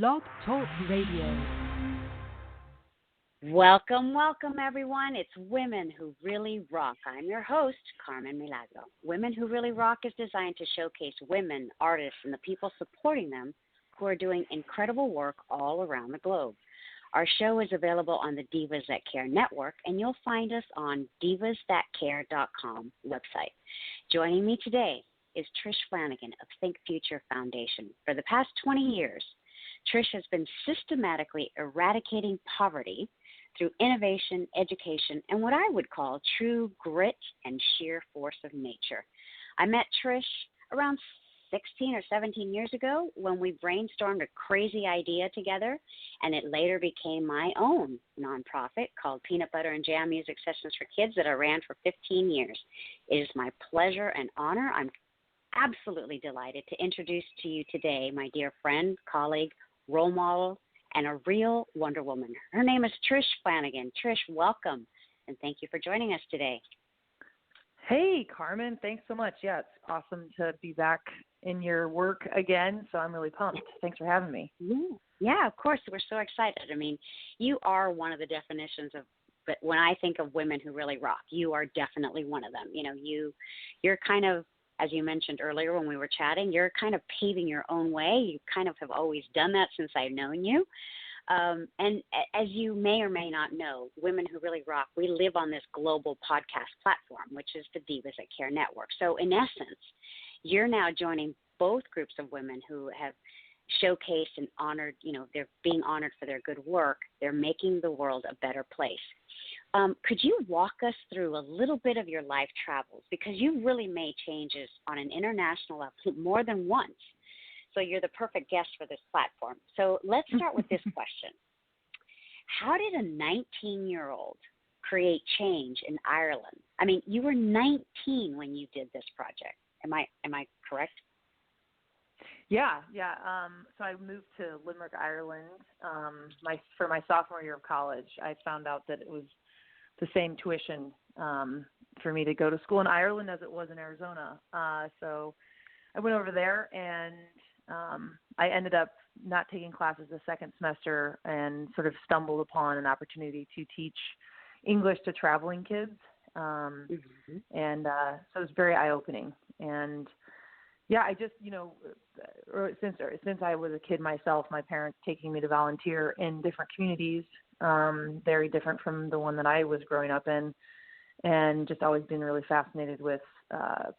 Blog Talk Radio. Welcome, welcome, everyone. It's Women Who Really Rock. I'm your host, Carmen Milagro. Women Who Really Rock is designed to showcase women, artists, and the people supporting them who are doing incredible work all around the globe. Our show is available on the Divas That Care network, and you'll find us on divasthatcare.com website. Joining me today is Trish Flanagan of Think Future Foundation. For the past 20 years, Trish has been systematically eradicating poverty through innovation, education, and what I would call true grit and sheer force of nature. I met Trish around 16 or 17 years ago when we brainstormed a crazy idea together, and it later became my own nonprofit called Peanut Butter and Jam Music Sessions for Kids that I ran for 15 years. It is my pleasure and honor. I'm absolutely delighted to introduce to you today my dear friend, colleague, role model, and a real Wonder Woman. Her name is Trish Flanagan. Trish, welcome, and thank you for joining us today. Hey, Carmen, thanks so much. Yeah, it's awesome to be back in your work again, so I'm really pumped. Thanks for having me. Yeah, of course. We're so excited. I mean, you are one of the definitions of, but when I think of women who really rock, you are definitely one of them. You know, you're kind of, as you mentioned earlier when we were chatting, you're kind of paving your own way. You kind of have always done that since I've known you. And as you may or may not know, Women Who Really Rock, we live on this global podcast platform, which is the Divas That Care network. So in essence, you're now joining both groups of women who have showcased and honored, you know, they're being honored for their good work. They're making the world a better place. Could you walk us through a little bit of your life travels? Because you've really made changes on an international level more than once. So you're the perfect guest for this platform. So let's start with this question. How did a 19-year-old create change in Ireland? I mean, you were 19 when you did this project. Am I correct? Yeah. So I moved to Limerick, Ireland, for my sophomore year of college. I found out that it was the same tuition for me to go to school in Ireland as it was in Arizona. So I went over there, and I ended up not taking classes the second semester and sort of stumbled upon an opportunity to teach English to traveling kids. And so it was very eye-opening. And yeah, I just, since I was a kid myself, my parents taking me to volunteer in different communities, very different from the one that I was growing up in, and just always been really fascinated with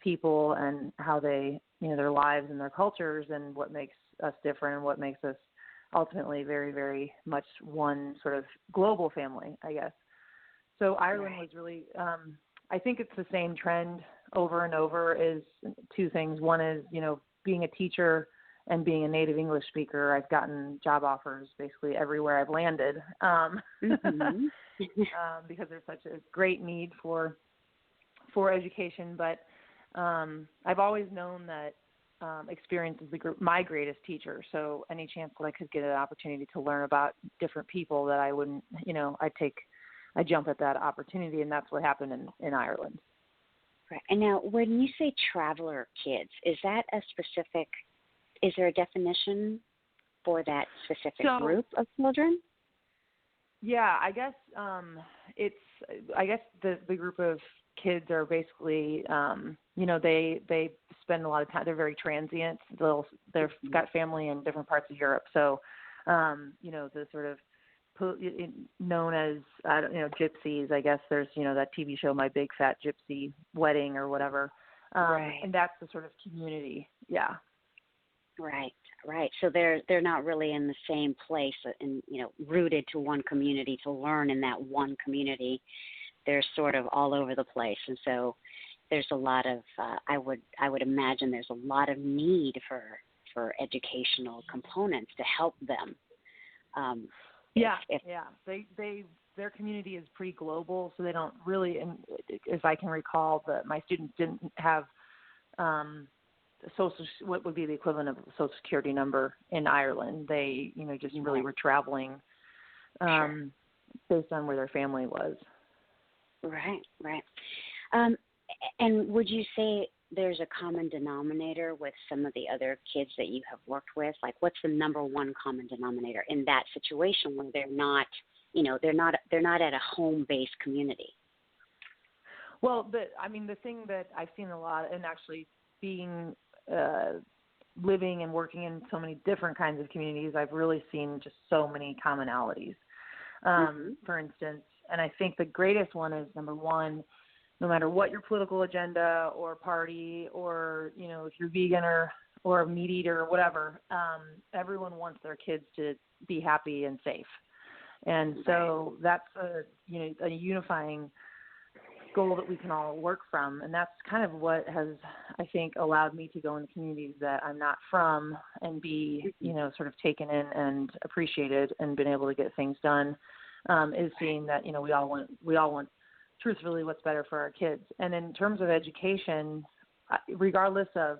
people and how they, their lives and their cultures and what makes us different and what makes us ultimately very, very much one sort of global family, I guess. So Ireland was really, I think it's the same trend over and over is two things. One is, being a teacher and being a native English speaker. I've gotten job offers basically everywhere I've landed because there's such a great need for education. But I've always known that experience is my greatest teacher. So any chance that I could get an opportunity to learn about different people that I wouldn't, I jump at that opportunity, and that's what happened in Ireland. Right. And now, when you say traveler kids, is that is there a definition for that specific group of children? Yeah, I guess the group of kids are basically, they spend a lot of time. They're very transient. They've got family in different parts of Europe. So, the sort of known as, gypsies, I guess there's, that TV show, My Big Fat Gypsy Wedding or whatever. Right. And that's the sort of community. Yeah. Right. So they're not really in the same place and, rooted to one community to learn in that one community. They're sort of all over the place. And so there's a lot of, I would imagine there's a lot of need for educational components to help them. Their community is pretty global, so they don't really, and if I can recall, my students didn't have what would be the equivalent of a social security number in Ireland. They, just really were traveling based on where their family was. Right. And would you say there's a common denominator with some of the other kids that you have worked with? Like, what's the number one common denominator in that situation where they're not, they're not at a home-based community? Well, the thing that I've seen a lot, and actually being living and working in so many different kinds of communities, I've really seen just so many commonalities. For instance, and I think the greatest one is, number one, no matter what your political agenda or party, or, if you're vegan or a meat eater or whatever, everyone wants their kids to be happy and safe. And so that's a unifying goal that we can all work from. And that's kind of what has, I think, allowed me to go into communities that I'm not from and be, sort of taken in and appreciated and been able to get things done, is seeing that, we all want truthfully what's better for our kids. And in terms of education, regardless of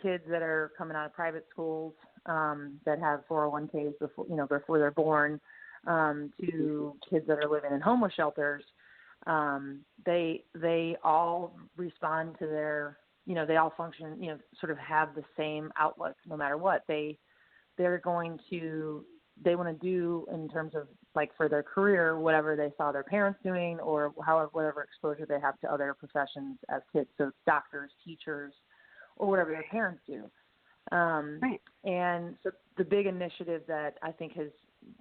kids that are coming out of private schools, that have 401ks before they're born, to kids that are living in homeless shelters, they all respond to their, they all function, sort of have the same outlook no matter what. They're going to, they want to do in terms of, like, for their career, whatever they saw their parents doing, or whatever exposure they have to other professions as kids. So it's doctors, teachers, or whatever their parents do. Right. And so the big initiative that I think has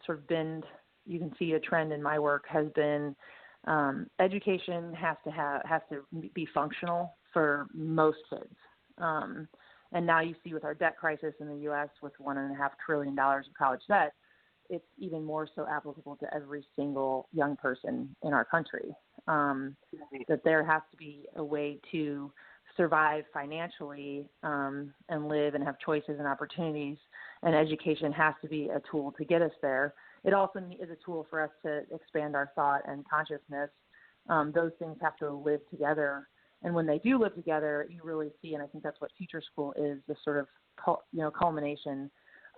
sort of been, you can see a trend in my work, has been education has to be functional for most kids. And now you see with our debt crisis in the U.S. with $1.5 trillion of college debt, it's even more so applicable to every single young person in our country, that there has to be a way to survive financially and live and have choices and opportunities, and education has to be a tool to get us there. It also is a tool for us to expand our thought and consciousness. Those things have to live together. And when they do live together, you really see, and I think that's what Future School is, the sort of culmination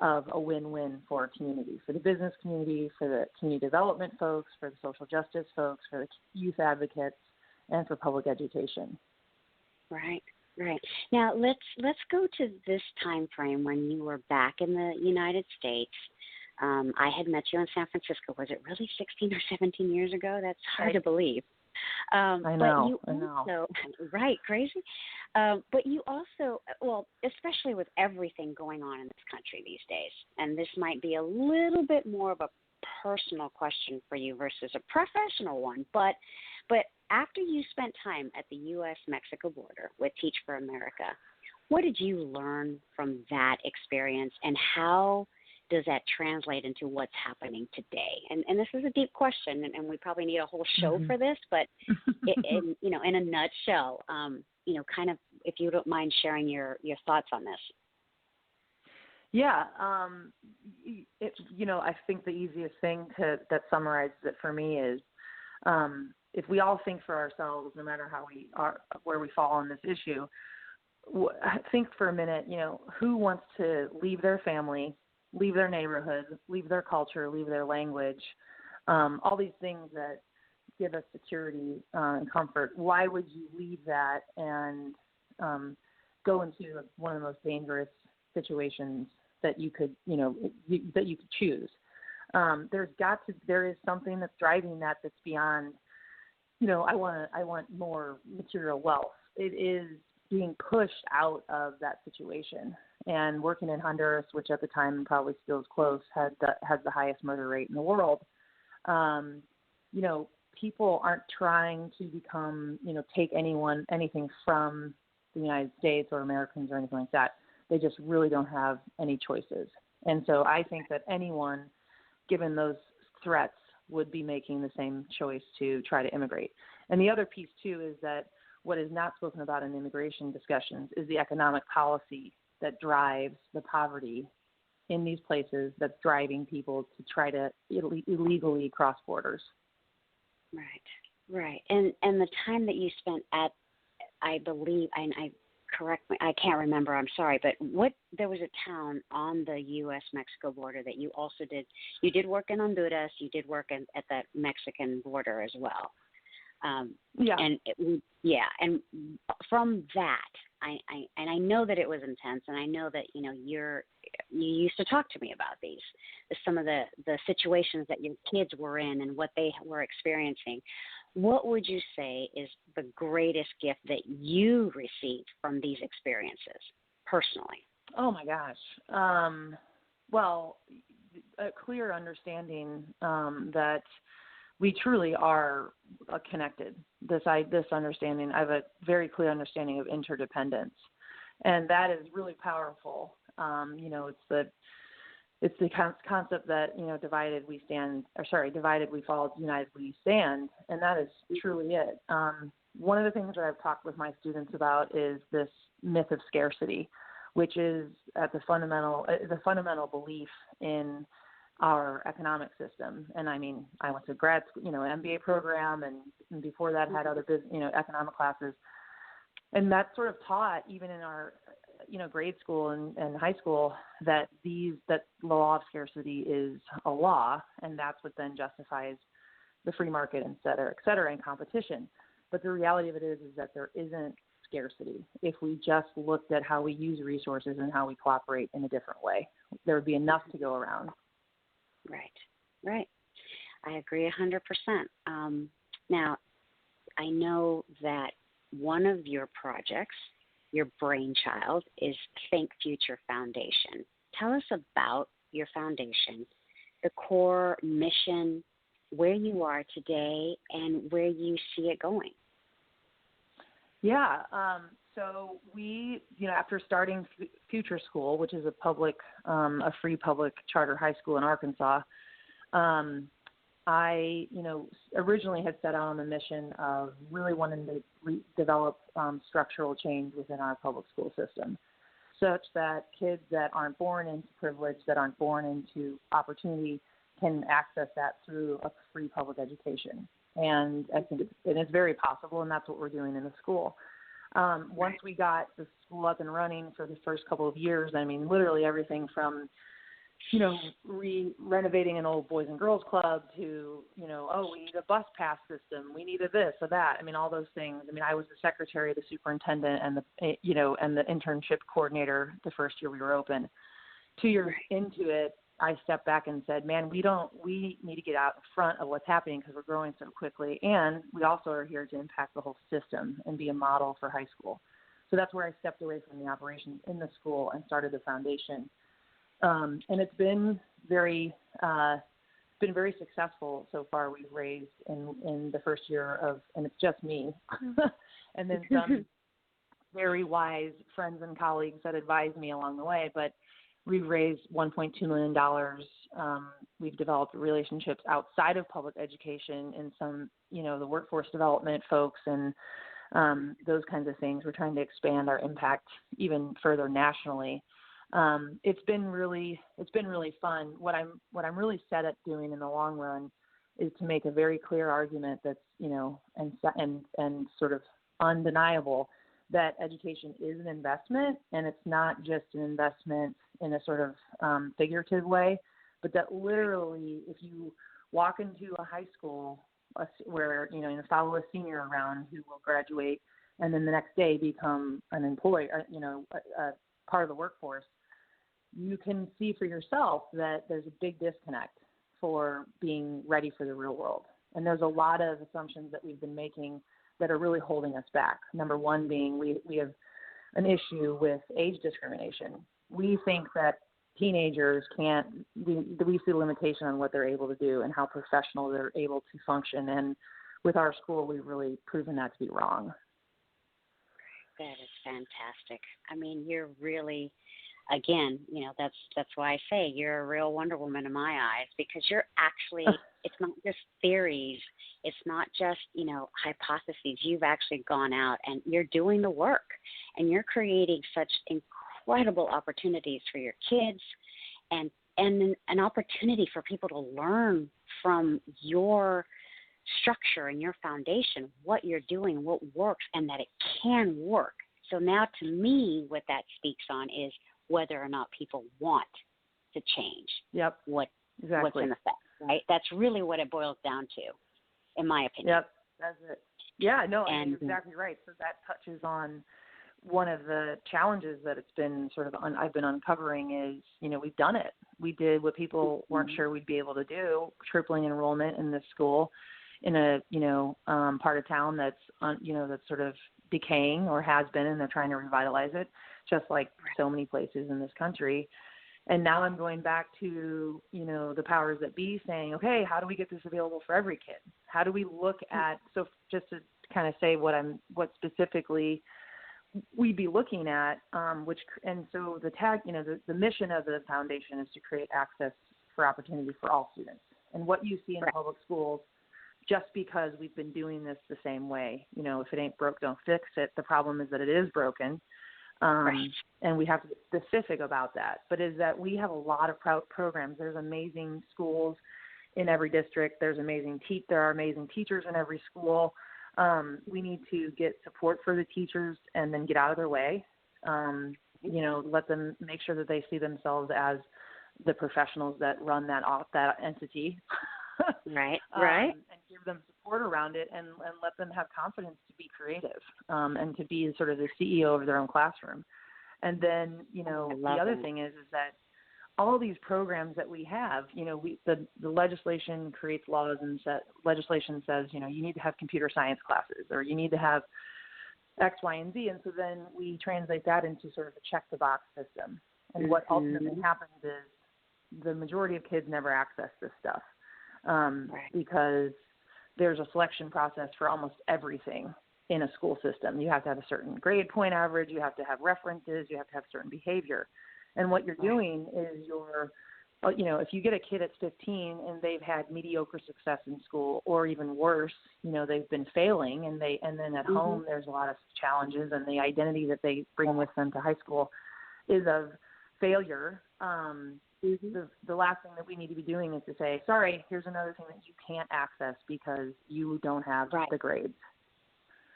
of a win-win for our community, for the business community, for the community development folks, for the social justice folks, for the youth advocates, and for public education. Right. Now let's go to this time frame when you were back in the United States. I had met you in San Francisco. Was it really 16 or 17 years ago? That's hard to believe. I know. Right, crazy. But you also, well, especially with everything going on in this country these days, and this might be a little bit more of a personal question for you versus a professional one, but after you spent time at the U.S.-Mexico border with Teach for America, what did you learn from that experience, and how does that translate into what's happening today? And this is a deep question, and we probably need a whole show for this, but in a nutshell, kind of, if you don't mind sharing your thoughts on this. Yeah. I think the easiest thing that summarizes it for me is, if we all think for ourselves, no matter how we are, where we fall on this issue, think for a minute, who wants to leave their family, leave their neighborhood, leave their culture, leave their language, all these things that give us security and comfort. Why would you leave that and go into one of the most dangerous situations that you could, that you could choose? There is something that's driving that's beyond, I want more material wealth. It is being pushed out of that situation. And working in Honduras, which at the time probably still is close, has the highest murder rate in the world. People aren't trying to become, take anything from the United States or Americans or anything like that. They just really don't have any choices. And so I think that anyone, given those threats, would be making the same choice to try to immigrate. And the other piece, too, is that what is not spoken about in immigration discussions is the economic policy that drives the poverty in these places, that's driving people to try to illegally cross borders. Right. And the time that you spent at, I believe, and I can't remember, I'm sorry, but there was a town on the U.S.-Mexico border that you also did. You did work in Honduras. You did work at that Mexican border as well. And from that, and I know that it was intense, and I know that, you used to talk to me about some of the situations that your kids were in and what they were experiencing. What would you say is the greatest gift that you received from these experiences personally? Oh my gosh. Well, a clear understanding that we truly are connected. This understanding, I have a very clear understanding of interdependence, and that is really powerful. It's the concept that, divided we fall, united we stand, and that is truly it. One of the things that I've talked with my students about is this myth of scarcity, which is at the fundamental belief in our economic system. And I mean, I went to grad school, an MBA program, and before that had other economic classes. And that's sort of taught even in our, grade school and high school, that the law of scarcity is a law, and that's what then justifies the free market, et cetera, and competition. But the reality of it is that there isn't scarcity. If we just looked at how we use resources and how we cooperate in a different way, there would be enough to go around. Right. I agree 100%. Now, I know that one of your projects, your brainchild, is Think Future Foundation. Tell us about your foundation, the core mission, where you are today, and where you see it going. Yeah. So we, after starting Future School, which is a free public charter high school in Arkansas, I, originally had set out on the mission of really wanting to develop structural change within our public school system, such that kids that aren't born into privilege, that aren't born into opportunity, can access that through a free public education. And I think it's very possible, and that's what we're doing in the school. Once we got the school up and running for the first couple of years, I mean, literally everything from, renovating an old Boys and Girls Club to, we need a bus pass system. We need a this or that. I mean, all those things. I mean, I was the secretary, the superintendent, and the internship coordinator the first year we were open. 2 years into it, I stepped back and said, man, we need to get out in front of what's happening because we're growing so quickly. And we also are here to impact the whole system and be a model for high school. So that's where I stepped away from the operations in the school and started the foundation. And it's been very successful so far. We've raised in the first year and it's just me, and then some very wise friends and colleagues that advised me along the way. But we've raised $1.2 million. We've developed relationships outside of public education in some, the workforce development folks and those kinds of things. We're trying to expand our impact even further nationally. It's been really fun. What I'm really set at doing in the long run is to make a very clear argument that's, and sort of undeniable that education is an investment, and it's not just an investment in a sort of figurative way, but that literally if you walk into a high school where, follow a senior around who will graduate and then the next day become an employee, a part of the workforce, you can see for yourself that there's a big disconnect for being ready for the real world. And there's a lot of assumptions that we've been making that are really holding us back. Number one being we have an issue with age discrimination. We think that teenagers we see limitation on what they're able to do and how professional they're able to function. And with our school, we've really proven that to be wrong. That is fantastic. I mean, you're really, again, that's why I say you're a real Wonder Woman in my eyes, because you're actually, it's not just theories. It's not just, hypotheses. You've actually gone out and you're doing the work, and you're creating such incredible opportunities for your kids and an opportunity for people to learn from your structure and your foundation, what you're doing, what works, and that it can work. So now to me, what that speaks on is whether or not people want to change. Yep. What's in effect, right? That's really what it boils down to, in my opinion. Yep, that's it. Yeah, no, and you're exactly right. So that touches on one of the challenges that it's been sort of I've been uncovering is, we've done it. We did what people weren't sure we'd be able to do, tripling enrollment in this school in a, part of town that's, that's sort of decaying or has been, and they're trying to revitalize it, just like so many places in this country. And now I'm going back to, the powers that be saying, okay, how do we get this available for every kid? How do we look at, so just to kind of say what specifically we'd be looking at, and so the tag, the mission of the foundation is to create access for opportunity for all students. And what you see in public schools, just because we've been doing this the same way, if it ain't broke, don't fix it. The problem is that it is broken. And we have to be specific about that. But is that we have a lot of programs. There's amazing schools in every district. There are amazing teachers in every school. We need to get support for the teachers and then get out of their way. Let them make sure that they see themselves as the professionals that run that entity. Right. And give them support around it and let them have confidence to be creative and to be sort of the CEO of their own classroom. And then, the other thing is that all these programs that we have, the legislation creates laws and legislation says, you need to have computer science classes or you need to have X, Y, and Z. And so then we translate that into sort of a check the box system. And what ultimately happens is the majority of kids never access this stuff. Because there's a selection process for almost everything in a school system. You have to have a certain grade point average, you have to have references, you have to have certain behavior. And what you're doing is if you get a kid at 15 and they've had mediocre success in school or even worse, they've been failing and then at home there's a lot of challenges and the identity that they bring with them to high school is of failure. The last thing that we need to be doing is to say, sorry, here's another thing that you can't access because you don't have the grades.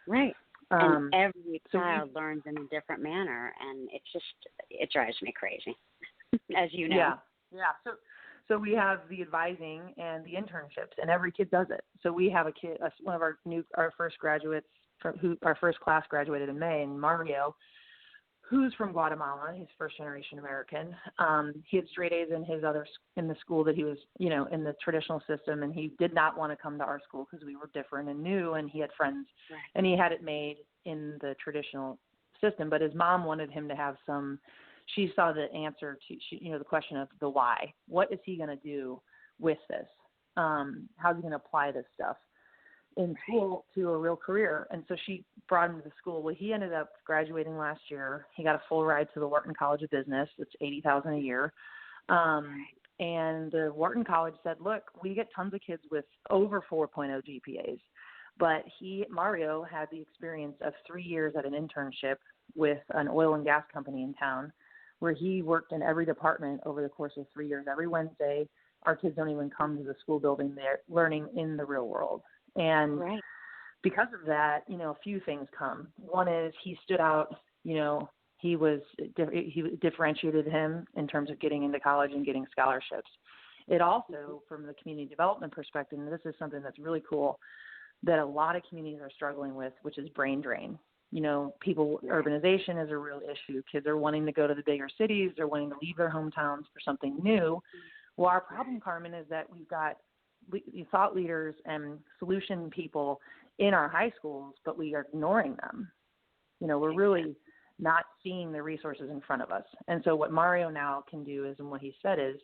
Right. And every child learns in a different manner, and it drives me crazy, as you know. Yeah. So we have the advising and the internships, and every kid does it. So we have a kid, one of our first graduates, our first class graduated in May, and Mario, who's from Guatemala. He's first-generation American. He had straight A's in the school that he was, in the traditional system, and he did not want to come to our school because we were different and new, and he had friends, and he had it made in the traditional system. But his mom wanted him to have she saw the answer to, the question of the why. What is he going to do with this? How's he going to apply this stuff in school to a real career? And so she brought him to the school. Well, he ended up graduating last year. He got a full ride to the Wharton College of Business. It's $80,000 a year. And the Wharton College said, look, we get tons of kids with over 4.0 GPAs. But Mario had the experience of 3 years at an internship with an oil and gas company in town, where he worked in every department over the course of 3 years. Every Wednesday, our kids don't even come to the school building. They're learning in the real world. And because of that, a few things come. One is he stood out, he differentiated him in terms of getting into college and getting scholarships. It also, from the community development perspective, and this is something that's really cool, that a lot of communities are struggling with, which is brain drain. Urbanization is a real issue. Kids are wanting to go to the bigger cities. They're wanting to leave their hometowns for something new. Well, our problem, Carmen, is that we've got thought leaders and solution people in our high schools, but we are ignoring them. We're really not seeing the resources in front of us. And so what Mario now can do is, and what he said is,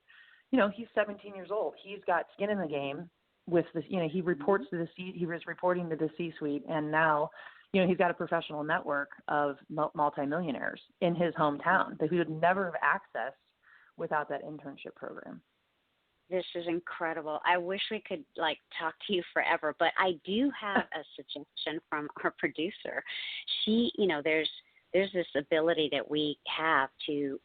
he's 17 years old. He's got skin in the game with this, he reports to he was reporting to the C-suite, and now, he's got a professional network of multimillionaires in his hometown that he would never have accessed without that internship program. This is incredible. I wish we could talk to you forever, but I do have a suggestion from our producer. She, there's this ability that we have to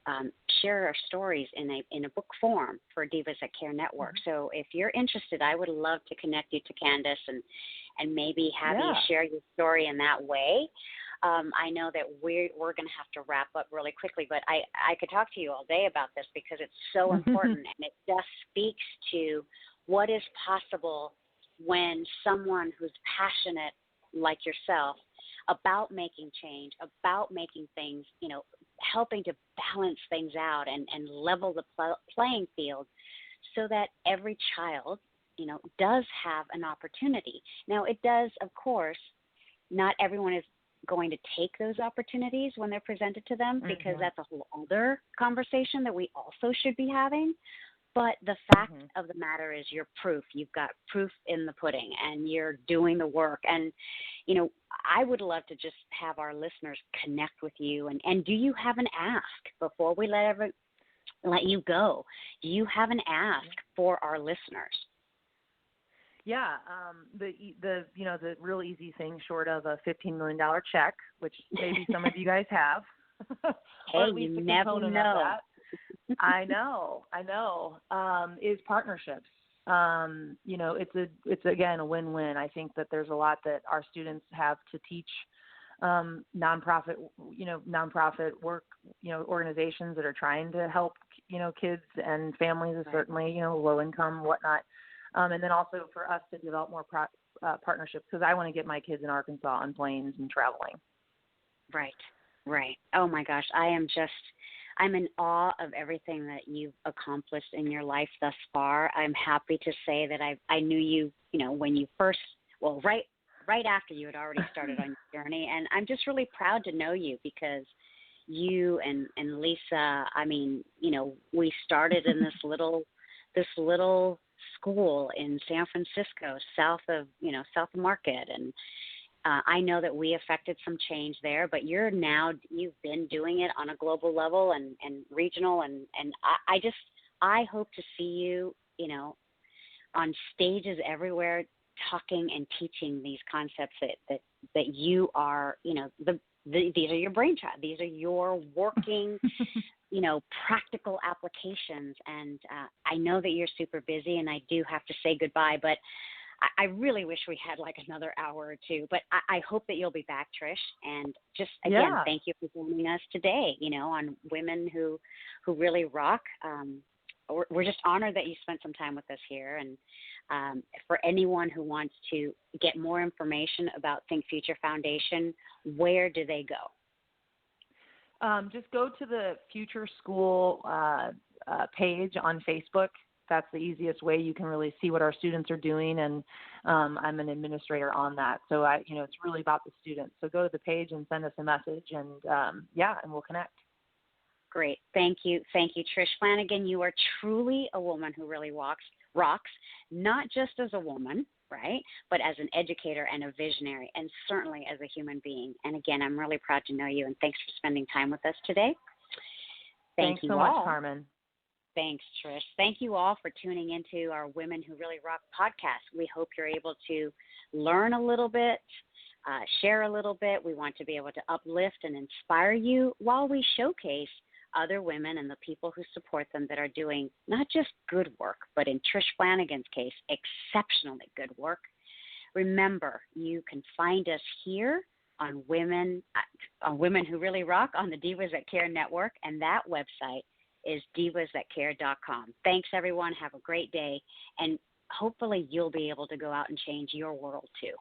share our stories in a book form for Divas That Care Network. So if you're interested, I would love to connect you to Candace and maybe have you share your story in that way. I know that we're going to have to wrap up really quickly, but I could talk to you all day about this because it's so important, and it just speaks to what is possible when someone who's passionate like yourself about making change, about making things, helping to balance things out and level the playing field so that every child, does have an opportunity. Now, it does, of course, not everyone is going to take those opportunities when they're presented to them, because that's a whole other conversation that we also should be having. But the fact of the matter is you're proof. You've got proof in the pudding, and you're doing the work. And, I would love to just have our listeners connect with you. And do you have an ask before we let you go? Do you have an ask for our listeners? Yeah, the real easy thing, short of a $15 million check, which maybe some of you guys have. Hey, you never know. I know, is partnerships. It's again a win-win. I think that there's a lot that our students have to teach nonprofit work, organizations that are trying to help, kids and families, certainly, low income, whatnot. And then also for us to develop more partnerships, because I want to get my kids in Arkansas on planes and traveling. Right. Oh my gosh, I'm in awe of everything that you've accomplished in your life thus far. I'm happy to say that I knew you, when you first, right after you had already started on your journey. And I'm just really proud to know you, because you and Lisa, we started in this little school in San Francisco, south of Market. And I know that we affected some change there, but you've been doing it on a global level and regional. And I hope to see you, on stages everywhere, talking and teaching these concepts that you are, these are your brainchild. These are your working, practical applications. And I know that you're super busy, and I do have to say goodbye, but I really wish we had like another hour or two, but I hope that you'll be back, Trish. And just, again, thank you for joining us today, on Women Who Really Rock. We're just honored that you spent some time with us here. And for anyone who wants to get more information about Think Future Foundation, where do they go? Just go to the Future School page on Facebook. That's the easiest way. You can really see what our students are doing, and I'm an administrator on that. So it's really about the students. So go to the page and send us a message, and and we'll connect. Great. Thank you, Trish Flanagan. You are truly a woman who really rocks, not just as a woman, right, but as an educator and a visionary, and certainly as a human being. And again, I'm really proud to know you, and thanks for spending time with us today. Thanks so much, Carmen. Thanks, Trish. Thank you all for tuning into our Women Who Really Rock podcast. We hope you're able to learn a little bit, share a little bit. We want to be able to uplift and inspire you while we showcase other women and the people who support them that are doing not just good work, but in Trish Flanagan's case, exceptionally good work. Remember, you can find us here on Women Who Really Rock on the Divas That Care Network, and that website is divasthatcare.com. Thanks, everyone. Have a great day, and hopefully you'll be able to go out and change your world too.